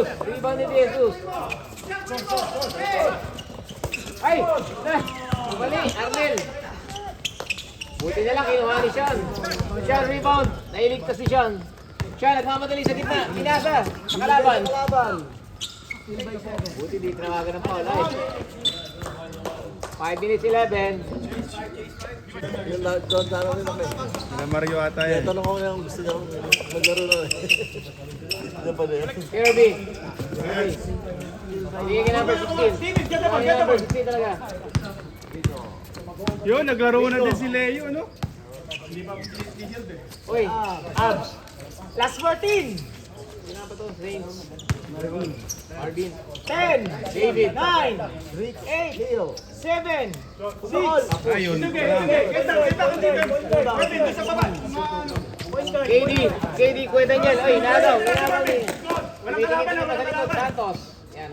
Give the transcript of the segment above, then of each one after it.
Rebound ni Jesus. Ay! Mali, Arnel. Buti na lang, kinuha ni Sean. Sean, rebound. Nailigtas si Sean. Sean, nagmamadali sa gitna. Pinasa. Nakalaban. Buti di tinawagan ng foul. Ay. 5 minutes 11. Yung doon sana rin ako. Na Mario ata yan. Tanong ko yung gusto niya maglaro na rin. Hindi pa rin. Kirby. Bigyan ka number 16. Bigyan number 16 talaga. Yun, naglaro na din si Leo, no? Uy, Abs. Last 14. Sino ba ito? James. Marvin. 10. David. 9. Rick, 8. Leo. 7. 6. Ayun. KD, kwenta niyan. Ay, nadaw. Nadaw ni. Tumitingin na sa likod, Santos. Yan.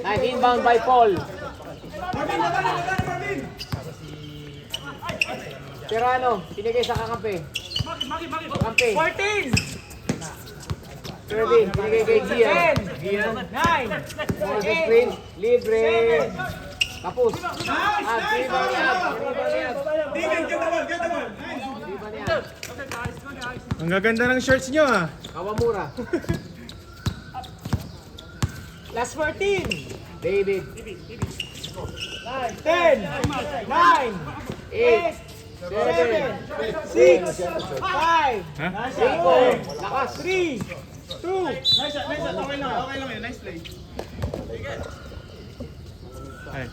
Nice inbound by Paul. Serrano, pinigay sa kakampi. Kakampi. 14. Kirby, pinigay kay Gian. 9. Moses Prince, libre. Tapos. Rebound yan. Ang gaganda ng shirts nyo, ah. Kawamura. Last 14. David. 10. 9. 8. 7. 6. 5. Ha? Rico. Lakas. 3. 2. Okay lang yun. Nice play. Ay.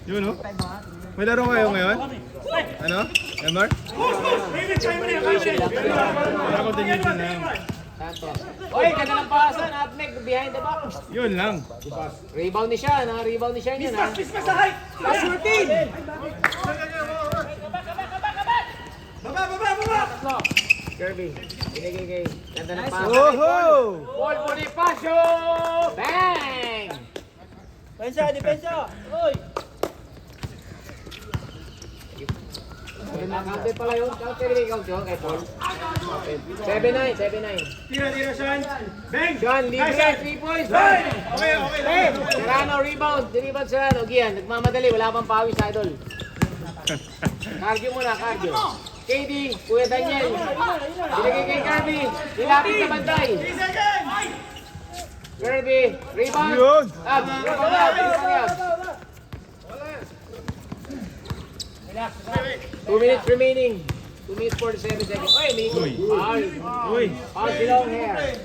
Yun, no? May laro kayo ngayon? Ano? Emar? Wala continuation lang. Santos. Oy, ganda ng pasan. Upneck behind the back. Yun lang. Rebound ni Sean, ha? Rebound ni Sean yan, ha? Last 14. Tatlo. Kirby. Binigay kay. Ganda ng pasan. Paul Bonifacio! Bang! Depensa! Uy! Counter pala yun. Counter ni count yun kay Paul. 7-9. Tira, Sean. Bang! Sean, libre. 3 points. Okay. Serrano, rebound. Rebound Serrano. Gian, nagmamadali. Wala pang pawis, idol. Cardio muna, cardio. KD, Kuya Daniel. Binigay kay Kirby. Nilapit sa bantay. Kirby, rebound. Yun! Ab, rebound ab. 2 minutes remaining. 2 minutes 47 seconds. Oy, Miko. Foul. Uy! Foul below hair.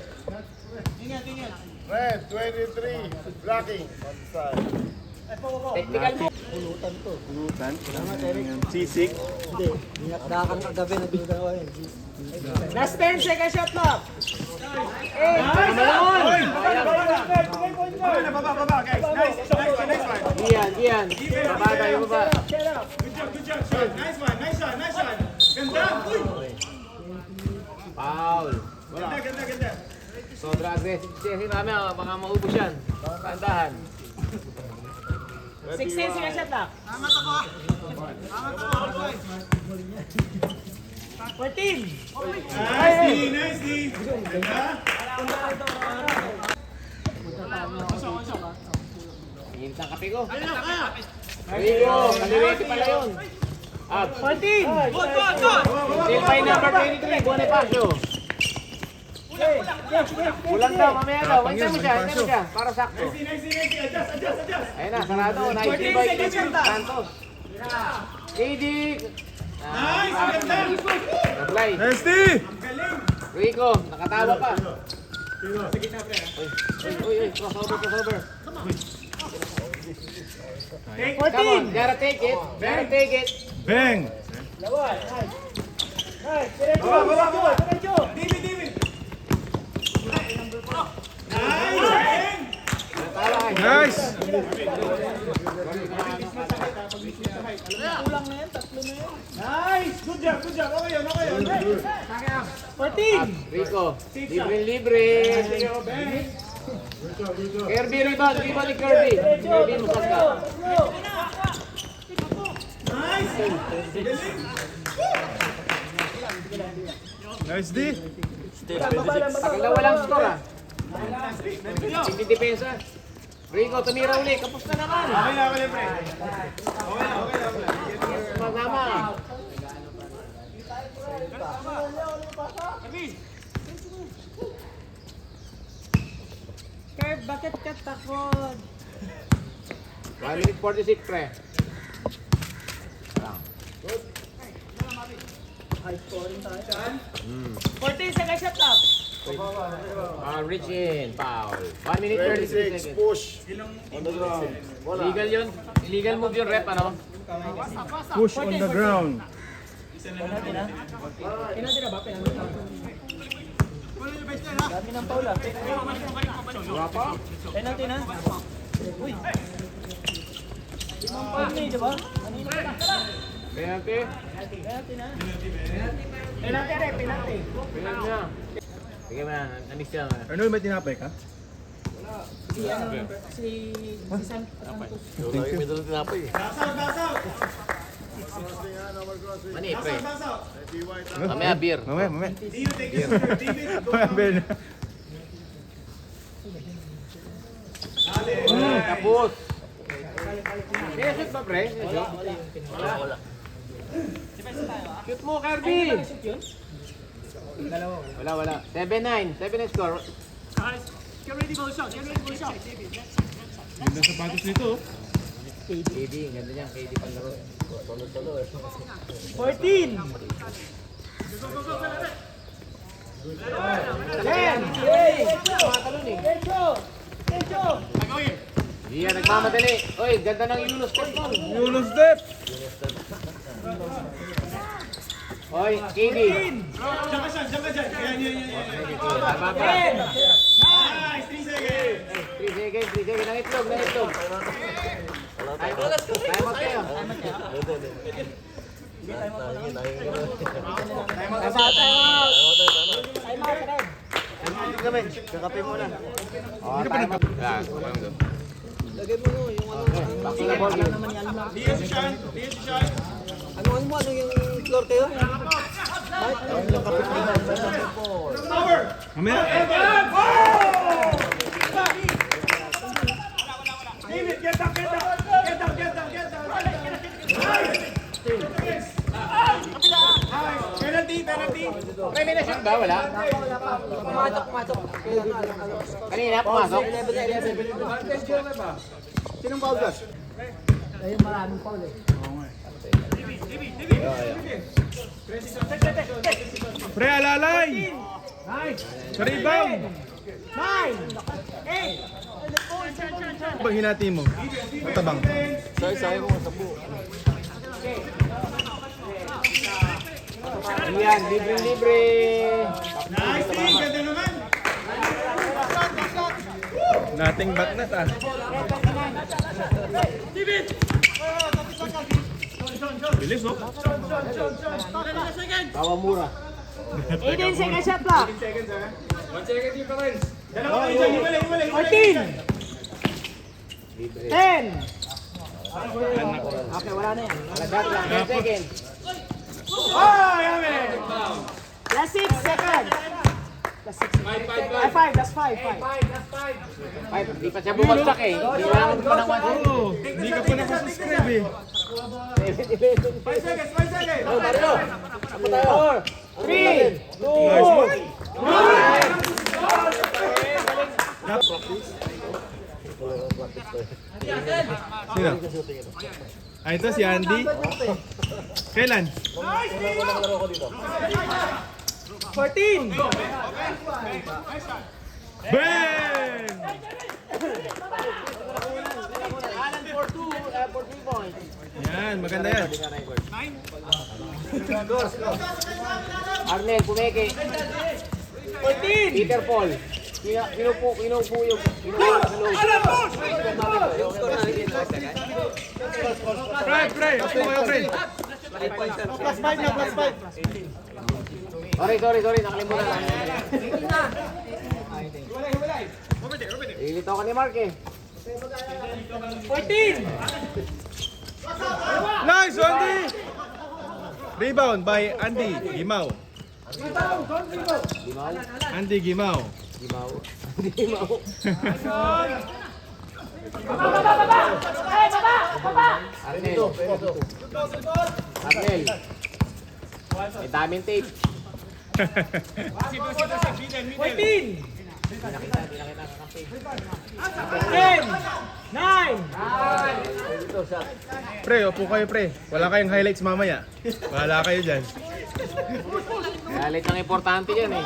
Red, 23. Blocking. Onside. Technical mo. Pulutan to. Pulutan. Sisig. Hindi. Nakakang kagabi na dito ako eh. Last 10 seconds shot clock. Malon! Baba, guys. Nice one. Iyan. Baba tayo, baba. Good job, Sean. Nice one. Ganda. Uy! Foul. Ganda. Sobra aggressive si Rami. Baka maubos yan. Tandahan. 16 seconds shot clock. 14. Nicely. Ganda. Tingin sa kape ko. Rico, kaliwete pala yun. 14. Still by number 23, Bonifacio. Kulang daw, mamaya daw. Hintay mo siya. Para sakto. Adjust. Ayun na, sarado. Nice by Santos. KD. Nice, ganda. Apply. Nasty! Rico, nakatawa pa. Uy, crossover. 14. Come on, gotta take it. Bang! Baba! David! Nakatawa kayo. Nice! Nice! Good job! Okay yun. 14. Rico, libre. Kirby rebound ni Kirby. Kirby musaka. Nice! Nice D. Tagal na walang score ah. Hindi depensa. Rico, tumira uli. Kapos na naman. Okay na, pre. Masama. Curve, bakit ka takot? 1 minute 46 pre. High scoring tayo. 14 seconds shot clock. Reach in. Foul. 1 minute 36 seconds. Push. On the ground. Wala. Illegal yun. Illegal move yun rep ano. Push on the ground. Penalty na? Penalty na ba? Penalty na. Dami ng foul ah. Penalty na? Uy! Limang foul na eh, di ba? Kanina pa. Penalty. Penalty na? Penalty rin, penalty. Penalty na. Sige mo na. Namis siya. Arnold, may tinapay ka? Si Santos. Yung lagi may dalang tinapay eh. Mani pre. Mamaya beer. Mamaya. Mamaya, Ben. Tapos. Kaya shoot ba pre? Wala. Shoot mo Kirby. Wala. 7-9. 7-9 score. Ganda sapatos nito. KD. Ganda niya. KD panlaro. 14! 10! Iya, nagmamadali. Oy, ganda ng Yunus step mo. Yunus step. Oy, KD. Diyan ka dyan. Tama pa. 3 seconds. Nang itlog. Time out kayo. Kakape muna. Oh, time out. Lagay mo no, yung ano. Back to the ball game. Ano yung floor kayo? Mamaya. May na-shoot ba? Wala? Pumasok. Kanina, pumasok. Sinong foul ka? Ayun, maraming foul eh. Pre, alalay. Sa rebound. 9! 8! Pag hinati mo, matabang. Say mo sa buo. Yan, libre. Nating batnat ah. Bilis oh. Kawamura. 18 seconds shot clock. 14! 10! Okay, wala na yan. Alagat lang, 10 seconds. Last 6 seconds. Last 6 seconds. Ay, 5. Last 5. Ay, di pa siya bumagsak eh. Kailangan pa ng 1 second. Oo, hindi ka pa nakasubscribe eh. 5 seconds. Oh, Mario. Ako tayo. 3, 2, 1. Sino? Ah, ito si Andy. Kailan? 14! Ben! Alan for 3 points. Yan, maganda yan. Arnel, pumeke. 14! Peter Paul. Pinupo yung sa loob. Pre, ako kayo, pre. Sorry, nakalimutan lang. Ilito ka ni Mark eh. 14! Nice, Andy! Rebound by Andy Gimaw. Gimaw. Andy Gimao. Gimaw. Gimaw. Arnel. Arnel. May daming tape. 14. Di nakita kakampi. 10. 9. Pre, upo kayo pre. Wala kayong highlights mamaya. Wala kayo dyan. Galit ang importante yan eh.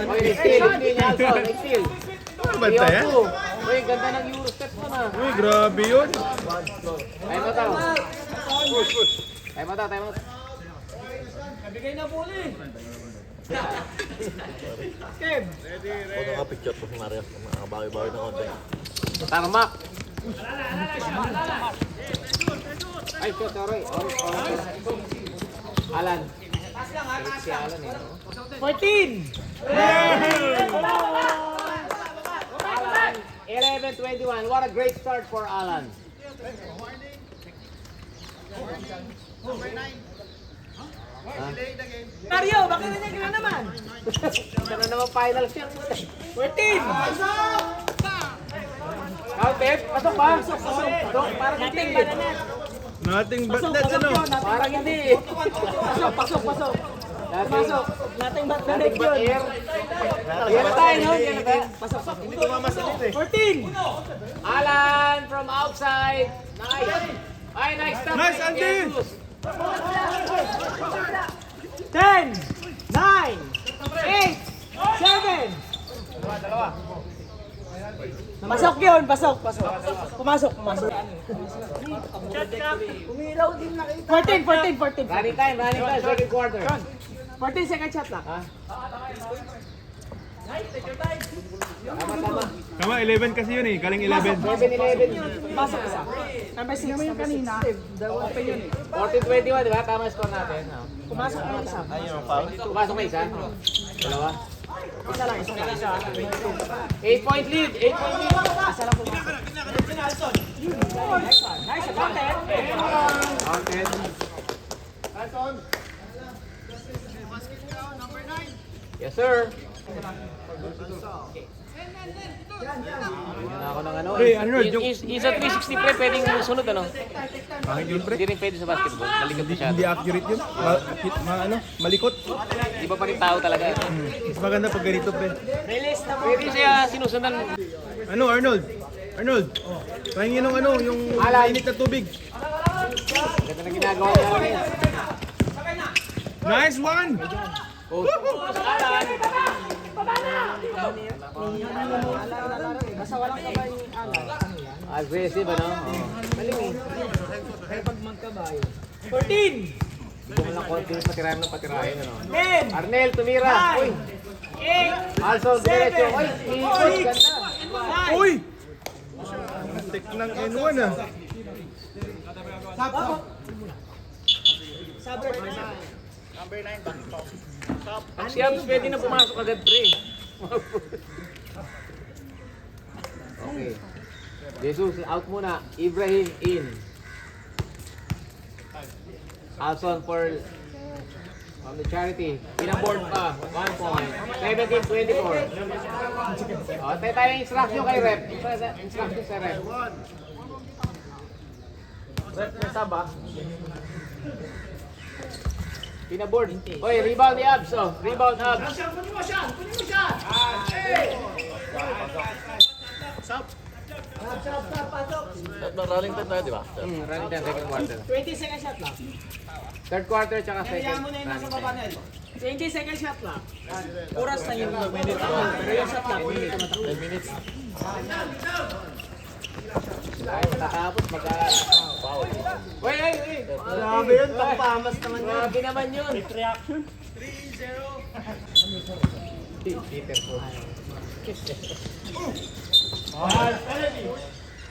Oy, nag-steal niya also. Nag-steal. Ano ba yan? Uy, ganda ng Eurostep mo na. Uy, grabe yun. Tayo mo tao. Tayo mo tao, tayo mo. Kev. Kung nakapicture po si Marias, makabawi-bawi na konti. Tarmac. Ay, sorry. Alan. Si Alan eh. No? 14. Alan. 11-21. What a great start for Alan. Mario, bakit nangyay ka na naman? Sana naman finals yan. 14. Count, Pep. Pasok ba? Pasok. Parang hindi. Nothing but that ano. Parang hindi. Pasok. Pasok. Nothing but the Nothing net but yun. air. Yan na tayo, no? Yan na tayo. Pasok. Hindi ko mamasalit eh. 14. Alan from outside. Nice. Ay, nice stop. Nice, Andy. 10. 9. 8. 7. Pasok yun, pasok. Pumasok. Umilaw din nakita. 14. Running time, second quarter. 14 second shot lang. Ha? Tama. Tama, 11 kasi yun eh. Galing 11. 7-11. Pasok isa. Number 6. Naman yung kanina. Open yun eh. 14-21, di ba? Tama yung score natin. No? Pumasok na isa. Pumasok na isa. Dalawa. Isa lang. 8-point lead. 8-point lead. Isa lang pumasok. Nice. Counted. Counted. Yes, sir. Bigyan ako ng ano. Pre, Arnold, yung- Isa 360 pre, pwedeng sunod ano? Bakit yun pre? Hindi rin pwede sa basketball. Malikot masyado. Hindi accurate yun. Malikot. Di ba pa rin tao talaga? Mas maganda pag ganito pre. Release na mo. Pwede siya sinusundan. Ano Arnold? Pahingin ng ano, yung mainit na tubig. Ganda na ginagawa niya ngayon. Nice one! Oh, Alan. Basta walang kabay yung alam. Aggressive ano? Maling eh. Pero pag magkabay. 14. Hindi mo lang confidence patirahin ng patirahin ano? 10. Arnel, tumira. Uy! 8. Also, diretso. Uy, ikot. Ganda. Uy! Tek ng N1 ah. Sabre. Ang siyabs pwede na pumasok agad pre. Okay. Jesus, out muna. Ibrahim in. Alson for from the charity. Pinaboard pa. 1 point. 17-24. Tayo tayo instruction kay Rep. Instruction sa Rep. Rep na saba. Pinaboard. Oy, rebound ni Abs. Oh. Rebound Abs. Rolling time tayo, di ba? Running time, second quarter. 20 second shot lang. Third quarter tsaka second. Kaya mo na yung nasa running baba time. na yun. 20 second shot lang. Oras na yun. Pero yung shot lang. 10 minutes. Ay, matatapos mag-foul. Uy! Grabe yun, pampamas naman yun. Grabe naman yun. Reaction. Peter po.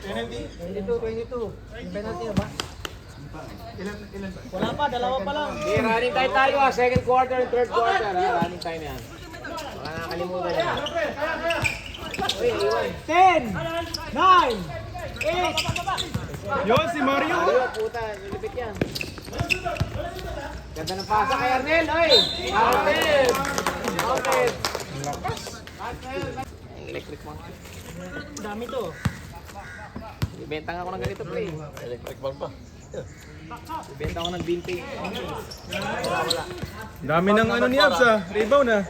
22. Penalty na ba? Wala pa, dalawa pa lang. Okay, running time tayo ah. Second quarter and third quarter ah. Running time yan. Baka nakakalimutan yan. Uy, iwan. 10, 9, 8. Yun, si Mario! Ayaw, puta. Nilipit yan. Ganda ng pasa kay Arnel, oy! Counted! Counted! Electric mo. Dami to. Ibenta nga ako ng ganito, pre. Electric ball pa. Ibenta ako ng vintage. Dami ng ano ni Abs ah. Rebound ah.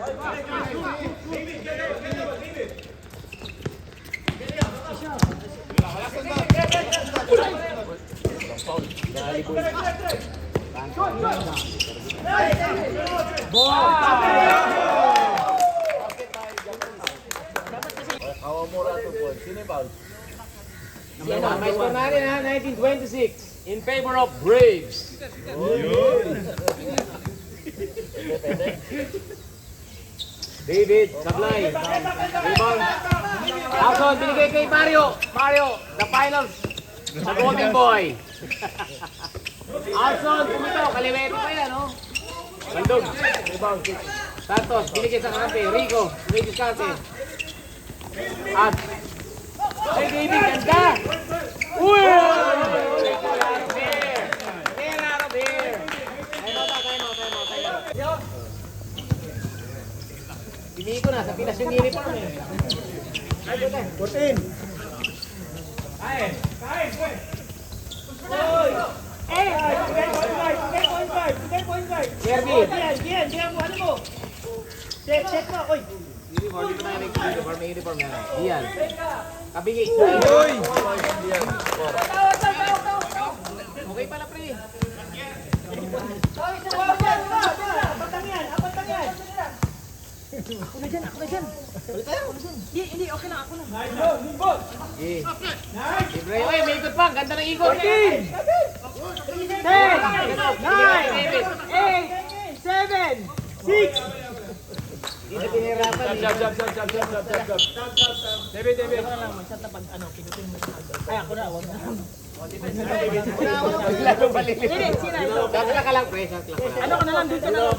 Kawamura 2 points. Sino yung foul? May score natin ha, 1926 in favor of Braves. David, sablay. Rebound. Alson, binigay kay Mario. Mario, the finals. Sa Golden Boy. Alson, pumito. Kaliwete pa yan, no? Bandog. Rebound. Santos, binigay sa kante. Rico, binigay sa kante. At hey, David, ganda! Uy! Get out of here! Get out of here! Time out. Hindi ko na, sa Pinas yung uniform eh. 14. Kirby! Check mo, oy. Uniform, di ba tayo nag-uniform? May uniform na. Iyan. Kabigi. Uy! Okay pala, pre. Ako na dyan. Hindi, okay na, ako na. Eh. Libre. Uy, may ikot pa. Ganda ng ikot. 10, 9, 8, 7, 6. Hindi na pinirapan. David. Ay, ako na, wag na. Lalo palilip. Dati lang ka lang, pre. Shot lang pala. Ano ka na lang, doon ka na lang.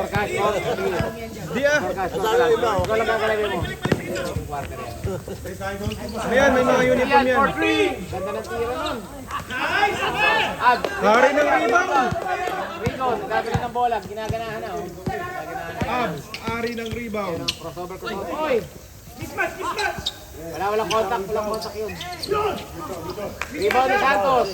Forecast. Di ah. Forecast. Ikaw lang kakalagay mo. Ayan, may mga uniform yan. For three. Ganda ng tira nun. Ag. Hari ng rebound. Rico, nagkakalit ng bola. Ginaganahan na. Oh. Ginaganahan na. Abs, ari ng rebound. Crossover. Oy! Walang contact yun. Rebound ni Santos.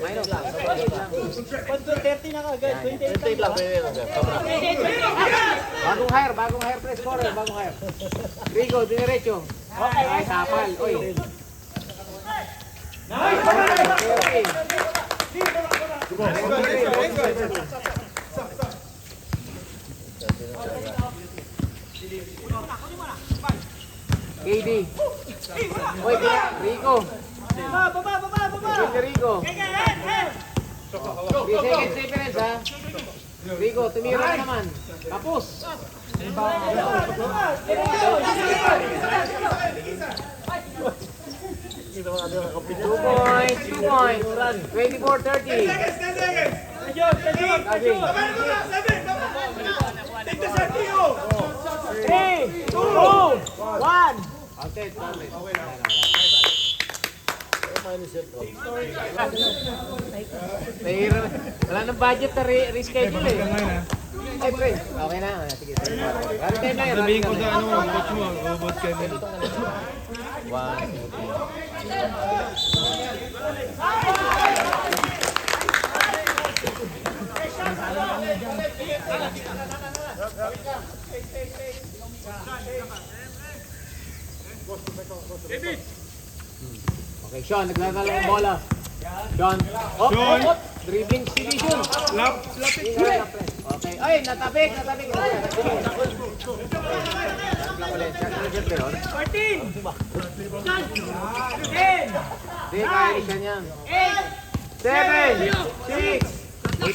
Minus lang. 30 na kagad, 28 lang, pwede lang. Bagong hire, press scorer, bagong hire. Rico, diniretso. Ay, tapal. Oy. KD. Oy, Rico. Baba. Rico. 3 seconds difference ha. Rico, tumira ka naman. Tapos. 2 points. 24-30. Three, two, one. Counted. Wala nang budget na reschedule eh. Ay, pre. Okay na. Sige. Rally time lang yan. Sabihin ko sa ano, coach mo, Boss Kevin. 1. Okay, Sean, naglalaro ng bola. Sean. Sean. Dribbling division. Okay. Ay, natabik. 14, Hindi, kaya siya niyan. 7, 6, 8.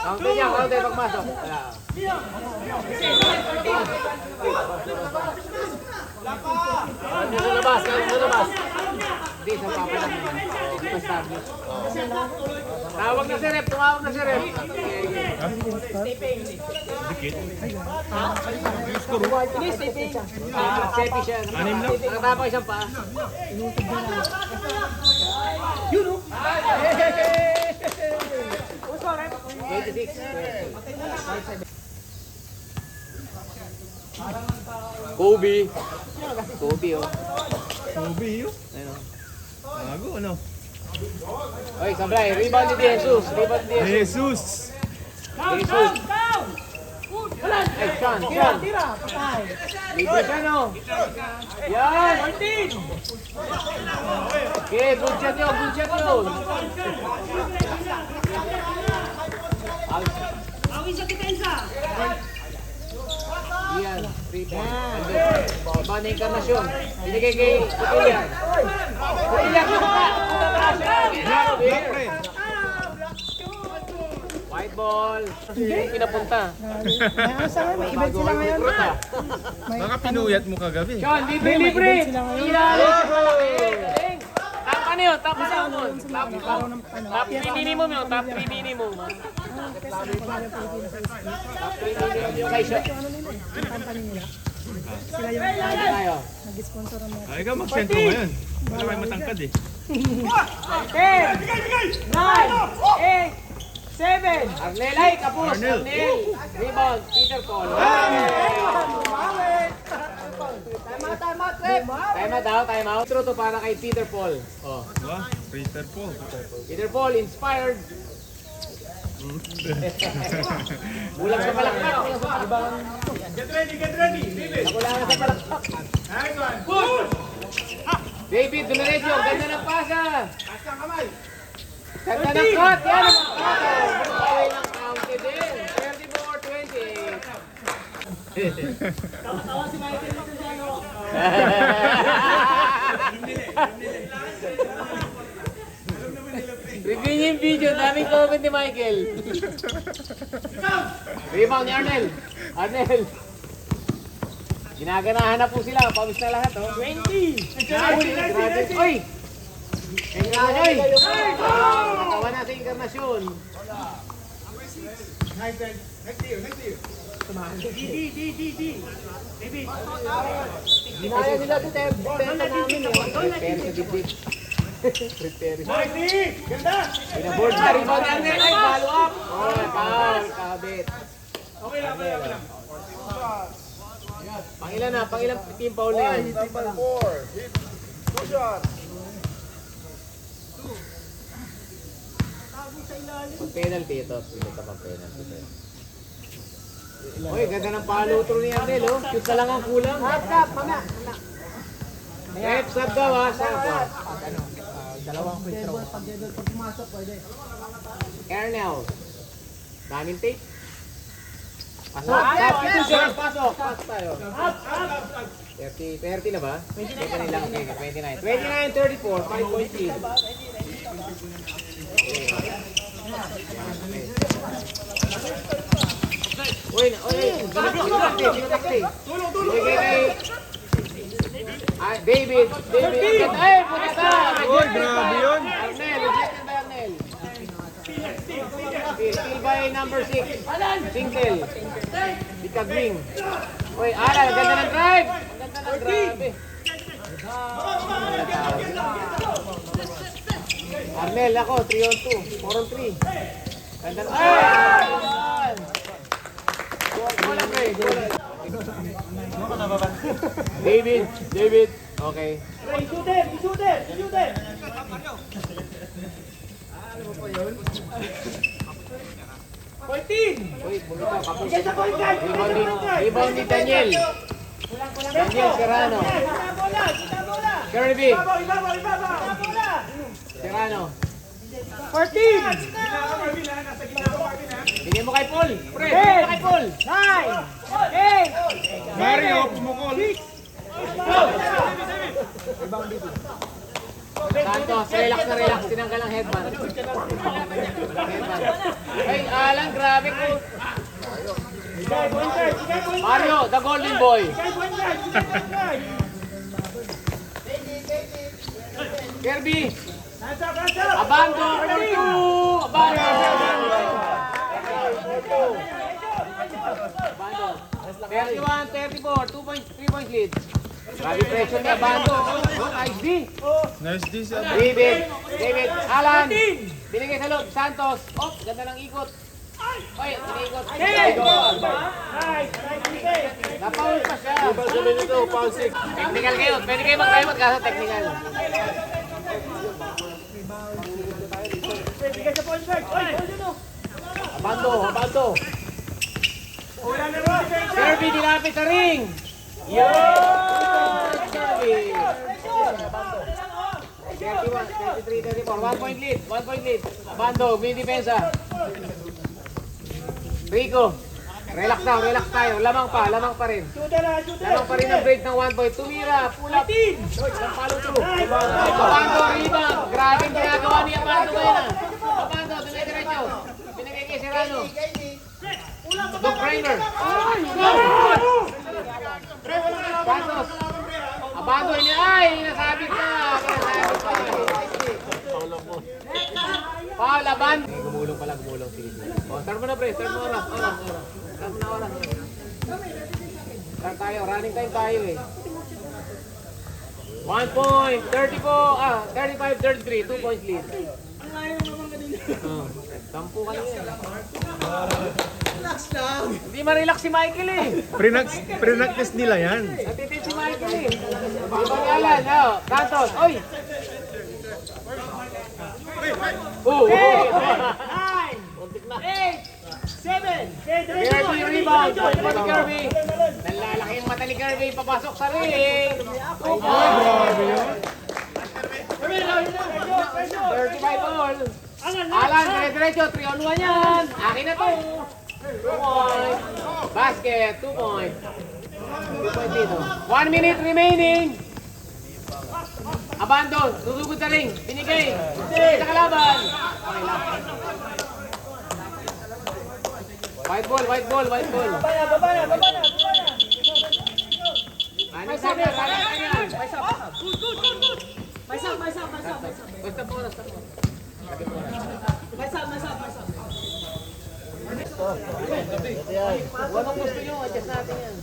Counted niya, pagmasok. Wala. Sa labas. Hindi, sa papa lang naman. Establish. Tumawag na si Rep. Ini stepping. Sepi siya. Anim lang. Nakatapang isang paa. Who's correct? 26. Kobe. Kobe, oh. Kobe yun. Ayun, oh. Bago, ano? Oy, sablay. Rebound ni Jesus. Rebound ni Jesus. Jesus! Jesus. Ay, Sean. Sean. Tira, patay. Libre siya, no? Yan. 14. Okay, good shot yun. Good shot yun. Yan. 3 points. Iba na inkarnasyon. Binigay kay Kutilyan. Kutilyan, pumunta. Block, pre. White ball. Pinapunta. May ano sa may event sila ngayon. Baka pinuyat mo kagabi. Sean, libre, libre. Iyan. Top ano yun? Top ano yun? Top 3 minimum yun. Top 3 minimum. Top 3 minimum yung kay Sean. Sila yung Tayo. nag-sponsor ng mga. Ikaw mag-sentro ngayon. Wala kayo matangkad eh. 10, 9, 8, 7. Arnel, ay, kapus. Arnel. Arnel. Rebound. Peter Paul. Time out daw, time out. Intro to para kay Peter Paul. Oh. Diba? Peter Paul. Peter Paul, inspired. Bulag sa palakpak. Get ready, get ready. Nakulangan sa palakpak. David, dumiretso. Ganda ng pasa. Ganda ng cut. Yan ang pasa. Bawal ng counted din. 34-28. Review niyo yung video, daming comment ni Michael. Rebound ni Arnel. Arnel. Ginaganahan na po sila, pawis na lahat, oh. 20. Grabe. Oy! Enganyoy! Natawa na sa inkarnasyon. Ginaya nila ito, benta namin, eh. Prepare sa dibdib. Prepare. Pinaboard na rebound ni Arnel. Ay, follow up. Oh, foul. Kabit. Okay lang. Pangilan na, pangilan team foul na yun. Pag penalty ito, pilit ka pang penalty. Uy, ganda ng palutro ni Arnel, oh. Shoot na lang ang kulang. Rep, sab daw, ha. Sab, ha. Dalawang free throw. Pag pumasok, pwede. Ernel. Daming tape. Pasok. Pasok. Pasok tayo. 30 na ba? 20 lang. 29. 29-34. 5 points lead. Uy, David. Ay, puta ka. Uy, grabe yun. Arnel, rejected by Arnel. Still by number 6. Single. Bikagling. Uy, Alan, ang ganda ng drive. Ang ganda ng grabe. Arnel, ako, 3-on-2. 4-on-3. Ganda ng... Ay! Goal lang, Ray. David. Okay. Shoot it! Uy, bumita, kapos. Rebound ni Daniel. Daniel Serrano. Kirby. Serrano. 14! Bigyan mo kay Paul. Pre, bigyan mo kay Paul. 9! 8! Mario, pumukol. Santos, relax na relax. Tinanggal ang headband. Ay, Alan, grabe ko. Mario, the golden boy. Kirby. Abando, 4-2. Abando. 31, 34, 2 points, 3 points lead. Grabe pressure niya, Bando. Oh, nice D. Nice D si Abando. David, Alan. Binigay sa loob, Santos. Oh, ganda ng ikot. Oy, iniikot. Napaul pa siya. Foul 7 ito, foul 6. Technical kayo. Pwede kayo mag-remote kaso technical. Abando. Servi, dinapit sa ring. Yun! Servi. 31, 33, 34. 1 point lead. Abando, may depensa. Rico, relax tayo. Lamang pa rin. Lamang pa rin ang break ng 1 point. Tumira, pull up. Isang follow through. Abando, rebound. Grabe ang ginagawa ni Abando ngayon ah. Abando, dumidiretso. Binigay kay Serrano. Doc Reimer. Santos. Abando, nasabit na. Foul, Abando. Gumulong. Sige. O, start mo na, pre. Start mo oras. Start tayo. Running time tayo eh. 1 point. 35, 33. 2 points lead. Sampu ka lang yan. Hindi ma-relax si Michael eh. Pre-practice nila yan. Natitin si Michael eh. Ibang Alan. Santos. Oy! Kirby rebound. Kirby. Nalalaki yung mata ni Kirby. Papasok sa ring. 2 points. 35 all. Alan, dire-diretso. 3 on 1 yan. Akin na to. 2 points. Basket. 2 points. 2 points dito. 1 minute remaining. Abandon. Susugod sa ring. Binigay. Sa kalaban. Okay lang. White ball. Ano sabi? Basta po. Anong gusto nyo? Adjust natin yan.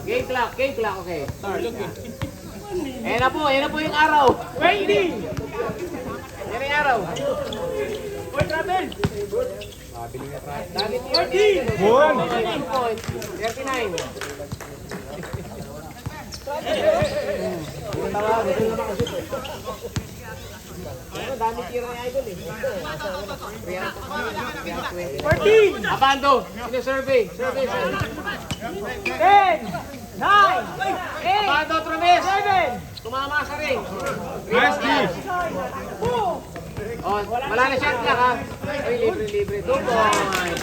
Game clock. Okay. Start. Ayan na po yung araw. Waiting! Yan yung araw. Mabiling na try. Dalit yun. 2 points. 39. Dami tira ni Idol eh. 14! Abando! Survey. 10! 9! 8! Abando, Tromes! 7! Tumama sa ring. Nice D. Oh, wala na shot clock ha. Ay, libre. 2 points.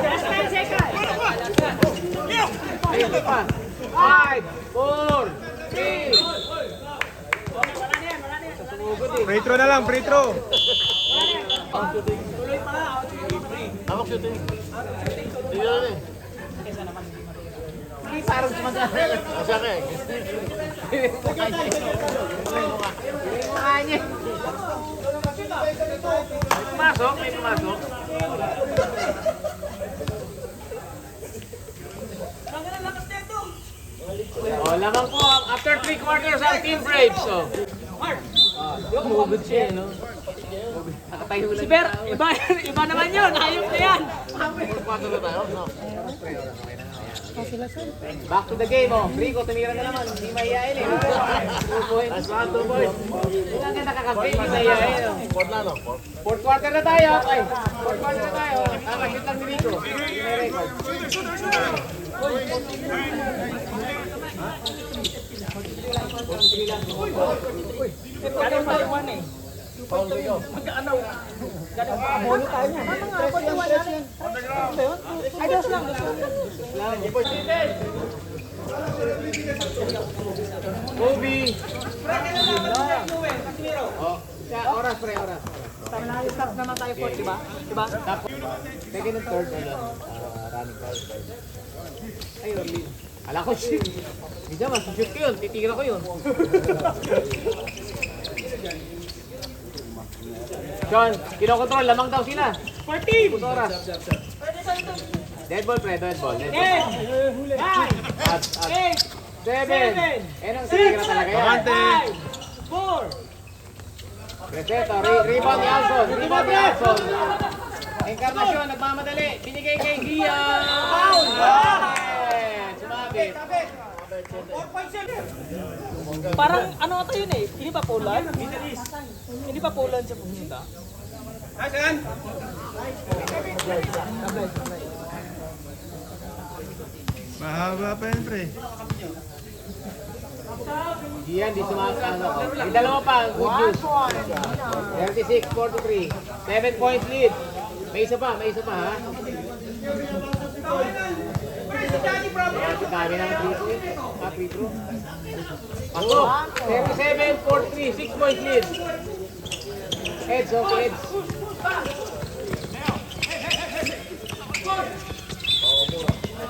Last 10 seconds. Ayun pa. 5, 4, 3. Sumugod eh. Free throw na lang, free throw. Hawak shooting. Hindi na eh. Hindi parang sumadala. Asa ka eh. Hindi mo kanya. May pumasok. Oh, lamang po. After 3 quarters ang Team Braves. Oh. Humugod siya, no? Nakatayo lang. Si Ber, iba naman yun. Hayop na yan. Pagpasok na tayo, no? Back to the game, oh. Rico, tumira na naman. Hindi mahihain eh. 2 points. 2 points. Hindi lang yan nakaka-game. Hindi mahihain, oh. Fourth na, no? Fourth quarter na tayo. Ay, fourth quarter na tayo. Shoot lang ni Rico. Hindi may record. Galing tayo 1 eh. Foul kayo. Abono tayo niyan. Ay, dos lang. Kobe. Oh, oras. Stop naman tayo 4, diba? Second and third, running foul. Ay, early. Ala ko, shit. Hindi naman, shoot ko yun. Titira ko yun. Sean, kinokontrol. Lamang daw sila. 14. Oras. Dead ball, pre. Dead ball. 10. 9. 8. 7. Anong tira talaga yan? Bakante. 4. Reseto. Rebound ni Alson. Rebound ni Alson. Encarnacion, nagmamadali. Binigay kay Gia. Foul! Sumabit. Parang ano ata yun eh? Hindi pa Poland? Hindi pa Poland siya pumunta. Mahaba pa yan, pre. Gia, di sumabit. May dalawa pa. Good news. 36-43. 7 points lead. May isa pa ha? Dami ng free throw. Ako, 37-43, 6 points lead. Heads, okay, heads.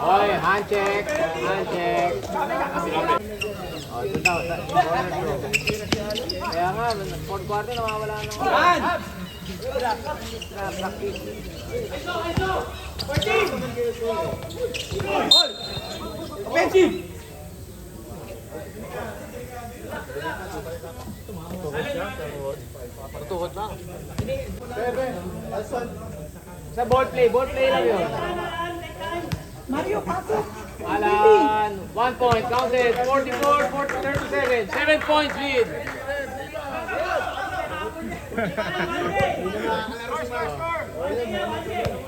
Oy, hand check. Oh, ito daw. Corner throw. Kaya nga, fourth quarter nawawala ng practice. Offensive! Tuhod lang. Sa ball play lang yun. Mario, pasok! Alan, 1 point, counted, 44-37, 7 points lead.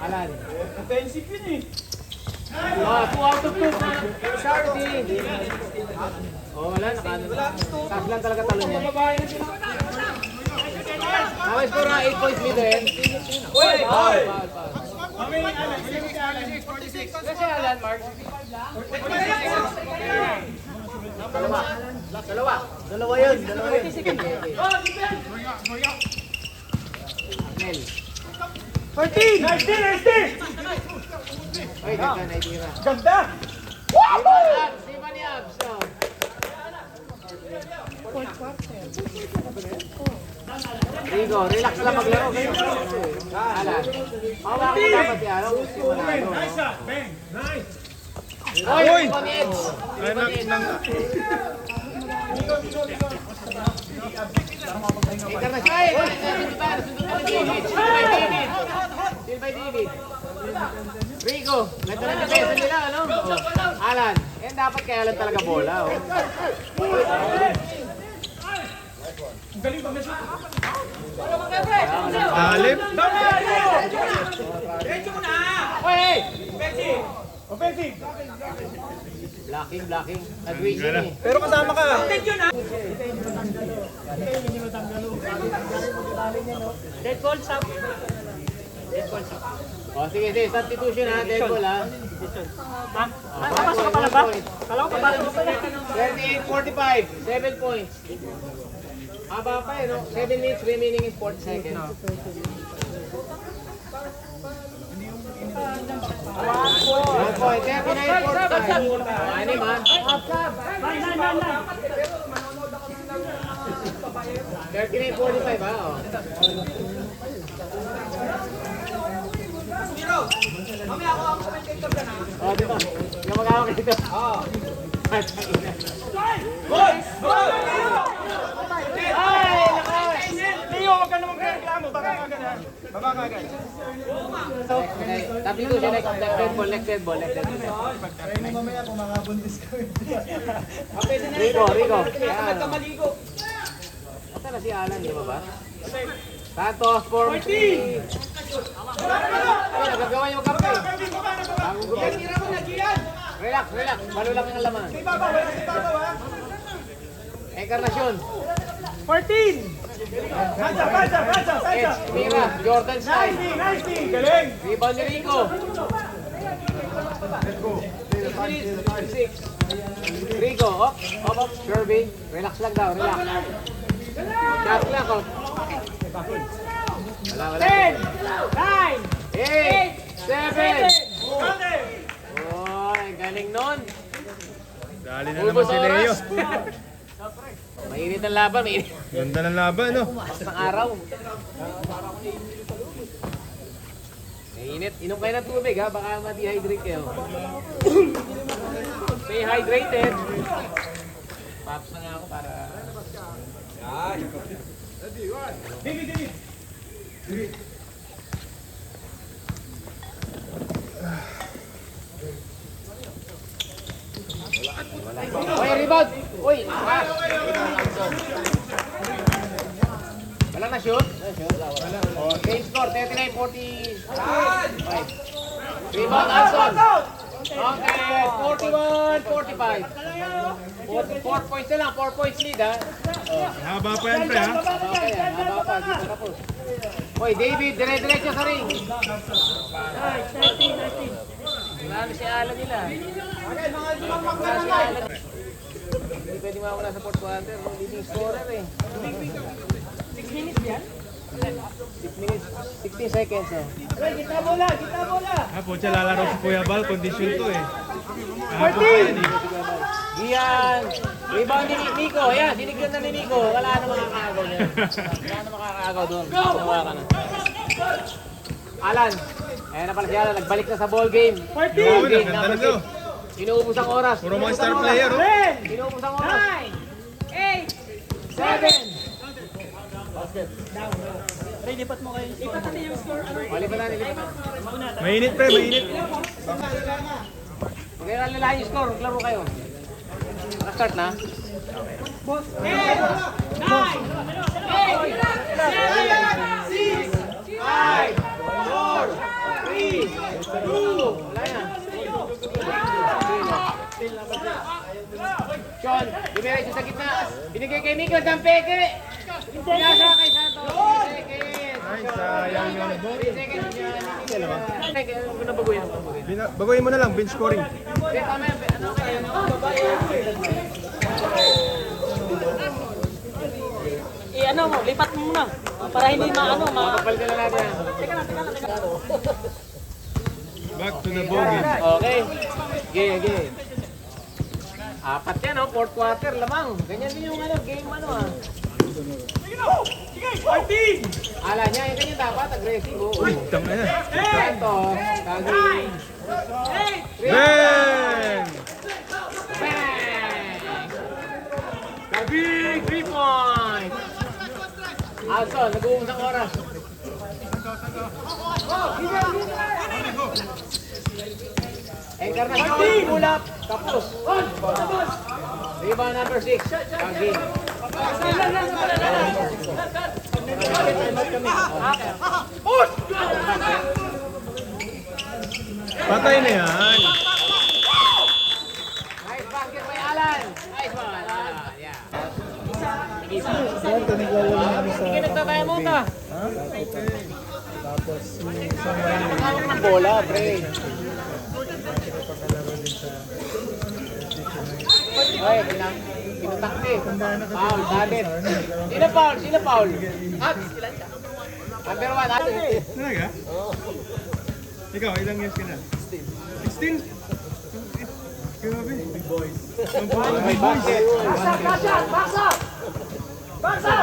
Alan. Offensive yun eh. 2 out of 2 pa. Shardy. Oh, wala, nakaano na. Taas lang talaga talo niya. Nawais ko na 8 points lead eh. Uy! Foul. Kasi Alan, Mark. Dalawa yun. Nel. 14! Nice! Ay, ganda na itira. Ganda! Sipa ni Abs. Rigo, relax lang maglaro kayo. Alan. Hawa ko dapat yan. Gusto mo na ano. Oy! Rigo ni Eds. Rigo ni Eds. Encarnacion. Ay! Sundutan ni David. Steal by David. Rigo, ganda ng defensa nila, ano? Alan, dapat kay Alan talaga bola, oh. Alip. Hey! Offensive! Blocking. Nag-wishing eh. Pero kasama ka! Dead ball, stop! Oh, sige, substitution ha, dead ball ha. Papasok ka pala ba? Kala ko papasok ka pala. 38-45, 7 points. Haba pa eh, no? 7 minutes remaining in 40 seconds. 1 point, 39-45. Ano man? 39-45 ha, oh. Oh, dito. Yung mag-awak dito. Oo. Ay, lakas! Leo, wag ka naman reklamo. Baka agad. Substitution, next dead ball. Mamaya kung makabuntis kami. Rigo. Nagkamaligo. Asa na si Alan, di ba ba? Santos, 4-3. Ay, nagagawa yung kape. Bagong gupit. Relax. Balo lang ang laman. Encarnacion. 14! Edge, Mira, Jordan style. Nice! Galing! Rebound ni Rico. 6. Rico, up. Sherby. Relax lang daw, relax. Shot lang, oh. Wala. 10! 9, 8, 7. Oy, galing nun. Dali na naman si Leo. Mainit ang laban, mainit. Ganda ng laban, no? Mas ng araw. Mainit. Inom kayo ng tubig ha, baka ma-dehydrate kayo. Stay hydrated. Paps na nga ako para... Uy, rebound! Uy! Wala na shoot? Game score, 39-45. Rebound, Anson. Okay, 41-45. 4 points na lang, 4 points lead ha. Haba pa yan, pre, ha? Okay, haba pa, dito tapos. Uy, David, dire-diretso sa ring. Wala na si Alan nila. Wala si Alan. Hindi pwede mawala sa fourth quarter. Leading scorer eh. 6 minutes yan? 6 minutes, 16 seconds oh. Kita bola! Ah, po siya lalaro si Kuya Bal, condition to eh. Kahapon pa yan eh. Gian! Rebound ni Nico. Ayan, sinigyan na ni Nico. Wala na makakaagaw niya. Wala na makakaagaw doon. Tumawa ka na. Alan. Ayan na pala si Alan. Nagbalik na sa ball game. Yun, ang ganda na to. Inuubos ang oras. Puro mga star player, oh. Inuubos ang oras. 7. Ray, lipat mo kayo. Lipat natin yung score. Malipat na nilipat. Mainit, pre, mainit. Huwag kayo nalalahan yung score. Maglaro kayo. Naka-start na. 2. Wala na. Sean, dumiretso sa gitna. Binigay kay Nico, Dampeke. Pinasa kay Santos. 3 seconds. Ay, sayang yun. 3 seconds yan. Ano baguhin? Baguhin mo na lang, bench scoring. Hindi, tama yan. Ano kaya? Ano mo, lipat mo muna. Para hindi Makapal ka lang natin yan. Teka na. Back to the bogey. Okay. Okay. 4 yan, oh. Fourth quarter, lamang. Ganyan din yung game Ala niya, yung ganyan dapat, aggressive. Uy, tama na. Santos, Kagi. Bang! Bang! Kagi, 3 points. Alson, nag-uumos ang oras. Encarnacion, pull up, tapos. Rebound number 6, Kagi. Patay na yan. Nice basket by Alan. Nice one. Yeah. Sige, nagtataya mo ka. Hawak ng bola, pre. Ay, pinutakti. Foul, David. Sino foul? At, number 1, at. Talaga? Ikaw, ilang years ka na? 16? Grabe. Big boys. May basket. Baksa!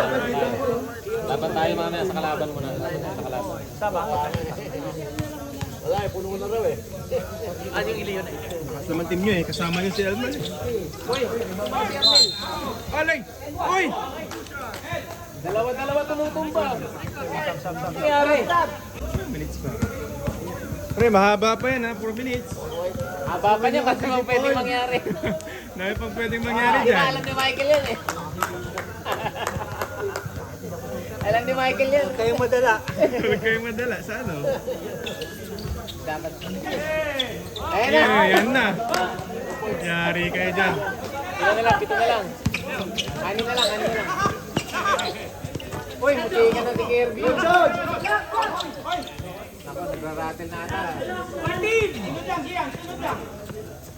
Dapat tayo mamaya sa kalaban muna. Wala eh, puno ko na raw eh. Ano yung iliyon? Mas naman team nyo eh, kasama nyo si Elman eh. Uy, Alay! Uy! dalawa tumutumba. Ano nangyari? Minutes pa. Pre, mahaba pa yan ha, 4 minutes. Haba pa niya kasi mga pwedeng mangyari. Dahil pang pwedeng mangyari Hindi na dyan. alam ni Michael yan eh. Alam ni Michael yan. Kayong madala. Huwag kayong madala, sa ano? Dapat. Ayan na. Yan na. Yari kayo dyan. Pito na lang. Anin na lang. Uy, muti ka na si Kirby. Naku, nagra-rattle na ata.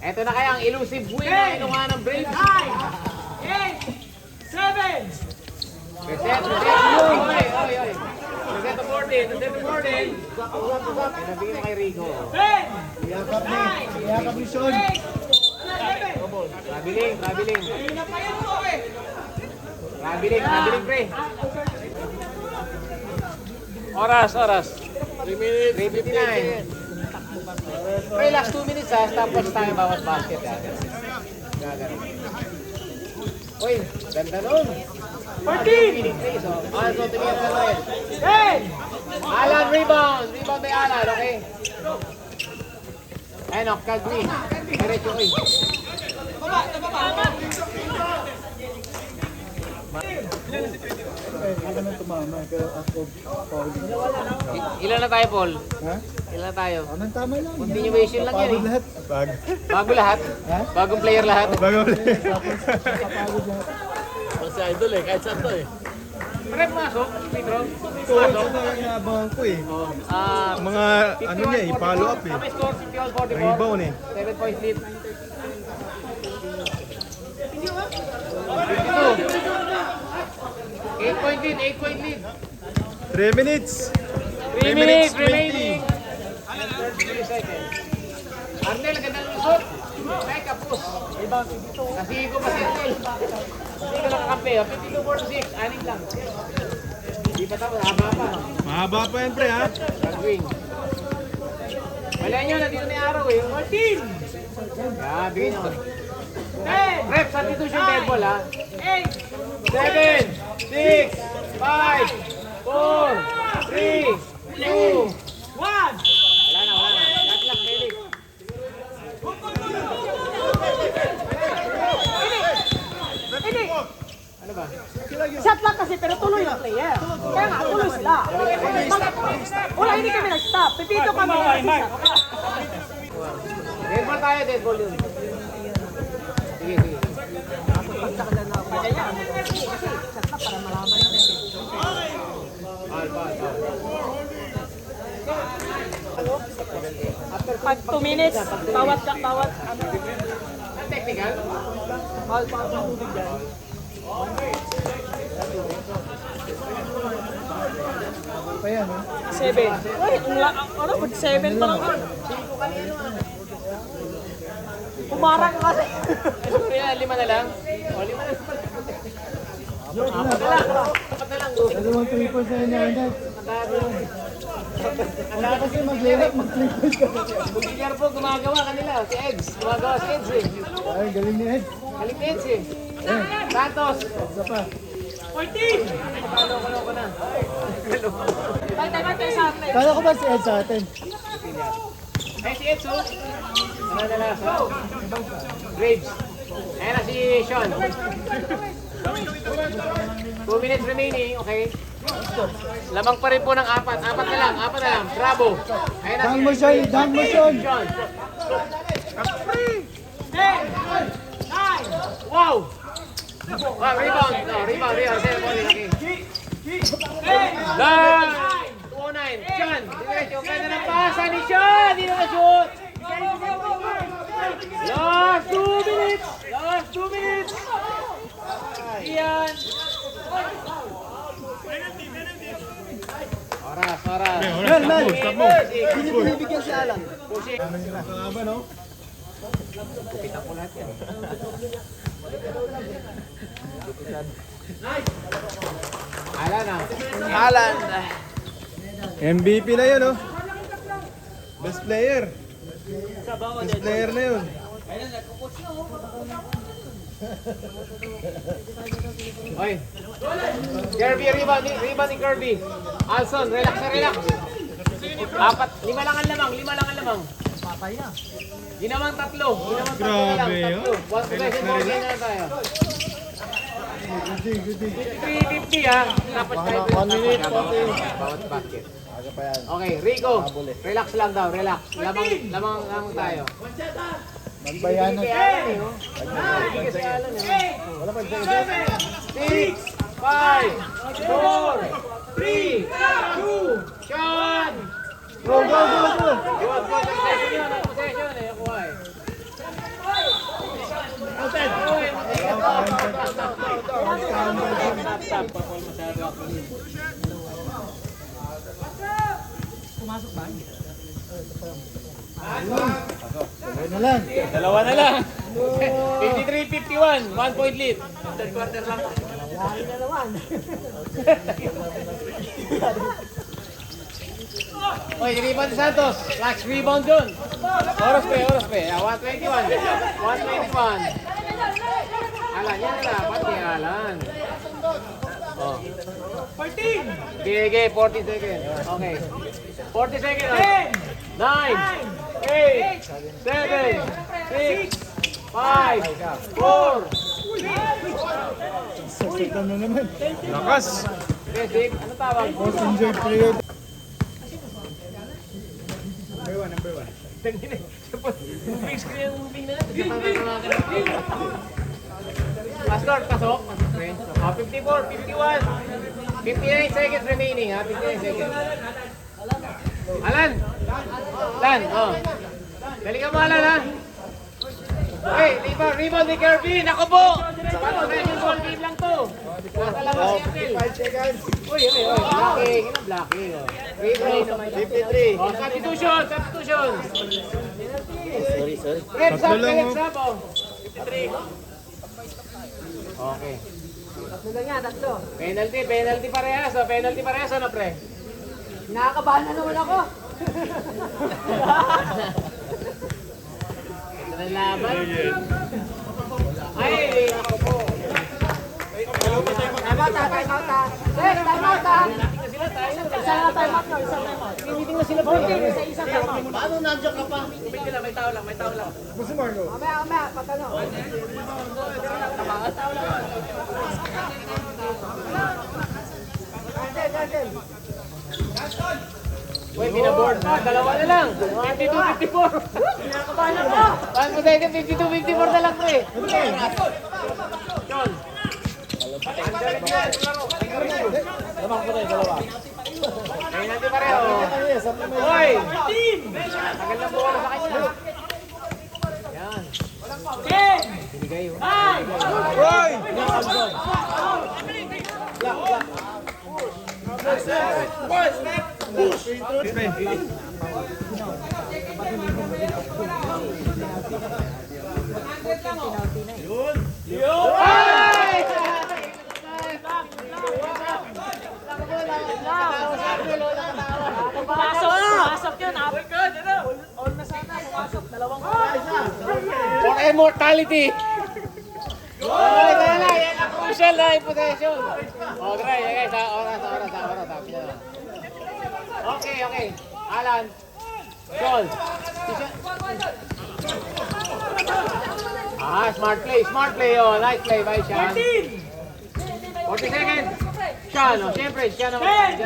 Eto na kaya ang elusive win na kinuha ng Braves. 7! Reset. Oy. Reset to 14. Pinabigyan mo kay Rico. Iyakap ni Sean. Traveling, pre. Oras. 3 minutes. 3:59. Relax, 2 minutes ha. Stopwatch tayo bawat basket ha. Gagano. Uy, ganda nun. 14! Also, tingnan mo rin. 10! Alan, rebound! Rebound may Alan, okay? Ayun, off card me. Diretso ko eh. Ilan na tayo, Paul? Ha? Ilan na tayo? Anong tama lang? Continuation lang yan eh. Lahat. Bago. Bago lahat? Bagong player lahat? Bago ulit. Kasi idol eh, kahit saan to eh. Pare, pumasok. Pedro. Ito na yung inaabangan ko eh. Mga ano niya eh, follow up eh. Kami score 51-44. Rebound eh. 7 points lead. 8 point lead, 8 point lead. 3 minutes. 3 minutes remaining. 33 seconds. Arnel, ganda ng lusot. Ay, kapos. Kasi ko pa si Arnel. Hindi ko nakakampi. 52-46, aning lang. Hindi pa tapos, haba pa. Mahaba pa yan pre ha. Gagwing. Wala nyo, nandito na yung araw eh. Martin! Yan, bigyan nyo. 10! Rep, substitution dead ball ha. 8! 7! 6! 5! 4! 3! 2! 1! Wala na, wala na. Lahat lang, Felix. Hindi. Ano ba? Shot lang kasi pero tuloy na player. Kaya nga, tuloy sila. Wala, hindi kami nag-stop. Pipito kami na shot. Dead ball tayo, dead ball yun. Sige, sige. Pag 2 minutes, bawat ano. Ang technical? Pa yan ha. 7. Uy, ano, pag 7 pa lang. Pumarang kasi. Kaya 5 na lang? O, 5 na lang. Apat na lang. Apat na lang. Dalawang 3 points na yun na. Ang kasi mag-layup, mag-3 points ka. Bukilyar po, gumagawa kanila. Si Eggs. Gumagawa si Eggs eh. Ay, galing ni Ed. Galing ni Eggs eh. Santos. Isa pa. 14! Palo ko na. Tayo sa akin. Kala ko ba si Ed sa atin? Eh, si Eggs oh. Ano na lang? Graves. Ayan na si Sean. 2 minutes remaining, okay? Lamang pa rin po ng 4. 4 na lang, 4 na lang. Bravo. Ayan na Dang mo siya, dang mo siya. Sean. 10! 9! Wow! Wow, rebound. No, rebound. Okay. Done! 209. Sean, diretso. Ganda ng pasa ni Sean. Hindi na na-shoot. Last 2 minutes. Last 2 minutes. Iyan. Oras. Mel. Stop mo. Hindi pinibigyan si Alan. Pushing. Tama no? Kupitan ko lahat yan. Alan. MVP na yun oh. Best player. Best player na yun. Oy. Kirby, rebound ni Kirby. Alson, relax. 5 lang ang lamang. Ginawang 3. Ginawang 3 na lang. Grabe, oh. 1 possession more game na tayo. Good day. 350 ha. Tapos tayo. 1 minute, Bawat basket. Okay, Rico. Relax lang daw, relax. Lamang tayo. Magbayanan. Bigay si Alan eh. Wala pa. 6, 5, 4, 3, 2, Sean! Go. Iwan po ng possession yun, ang possession eh, kuha eh. Dalawa na lang. 53-51, 1 point lead. Third quarter lang. Lali na naman. Oy, rebound si Santos. Last rebound dun. Oras pa. 121. 121. Alan, yan na. Pati Alan. Oh. 14. Sige, 40 seconds. Okay. 40 seconds. 9, 8, 7, 6, 5, 4. Sasaktan na naman. Lakas. Basic, ano tawag? Most enjoyed period. Number one. Big screen yung moving na natin. Pastor, pasok. 54, 51. 59 seconds remaining ha. 59 seconds. Alan! Alan, oh. Dali ka mo, Alan ha. Hey, rebound ni Kirby. Naku po! Paano na yung ball game lang to? Nasa labas si Apple. 55 seconds. Uy. Blocking. Ino blocking. Oh. Rebound. 53. Oh, substitution. Sorry. Red Tatlo sub, lang, red oh. sub, oh. 53. Okay. Tatlo lang yan, tatlo. Penalty parehas, oh. Penalty parehas, ano pre? Nakakabahan na naman ako. Ito na laban. Ay, ako po. Time out ha. Yes, time out ha. Sila tayo. Isang time out no, isang time out. Meeting na sila pre. Isang time out. Paano nandiyan ka pa? May tao lang. Gusto Marco? Mamaya, patano. Uy, binaboard na. Dalawa na lang. 52-54. Nakakabahan ako. 1 second, 52-54 na lang pre. John. Lamang ko tayo, dalawa. Ngayon natin pareho. Uy! Tagal ng bola sa kanya. Yan. 10. Binigay oh. 9. Roy! Ay! Pumasok yun. All na sana. Pumasok. Dalawang For immortality! Ay, dala, yan ang crucial na possession. O, try, guys, oras. Okay. Alan. Sol. Smart play, oh. Nice play by Sean. 40 seconds. Sean, oh, siyempre, Sean naman.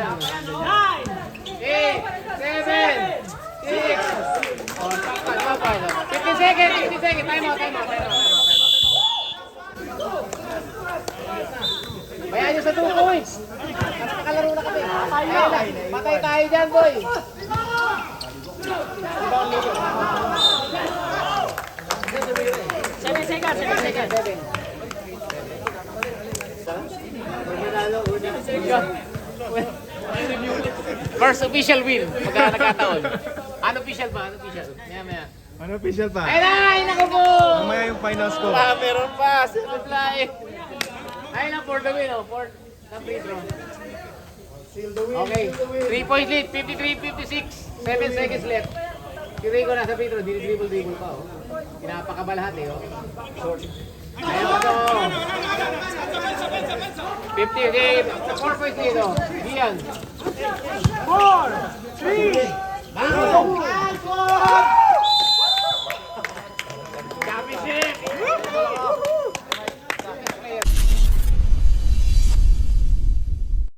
8, 7, 6. Oh, tapay. 50 seconds. Time out. Bayaan nyo sa 2 points. Nakakalaro na kami. Patay tayo dyan, boy. 7 seconds. 7 seconds. First official win. Pagka nagkataon. Unofficial ba? Maya. Ano official pa? Ay, naku po! Mamaya yung final score. Meron pa. Supply. Ay lang for the win, oh. For the free throw. Okay. 3-point lead. 53-56. 7 seconds left. Si Rico nasa free throw. Dribble pa, oh. Pinapakabalahat, eh, oh. Ayun pa to. 50, okay. 4 points lead, oh. Gian. 4, 3, 2, 1.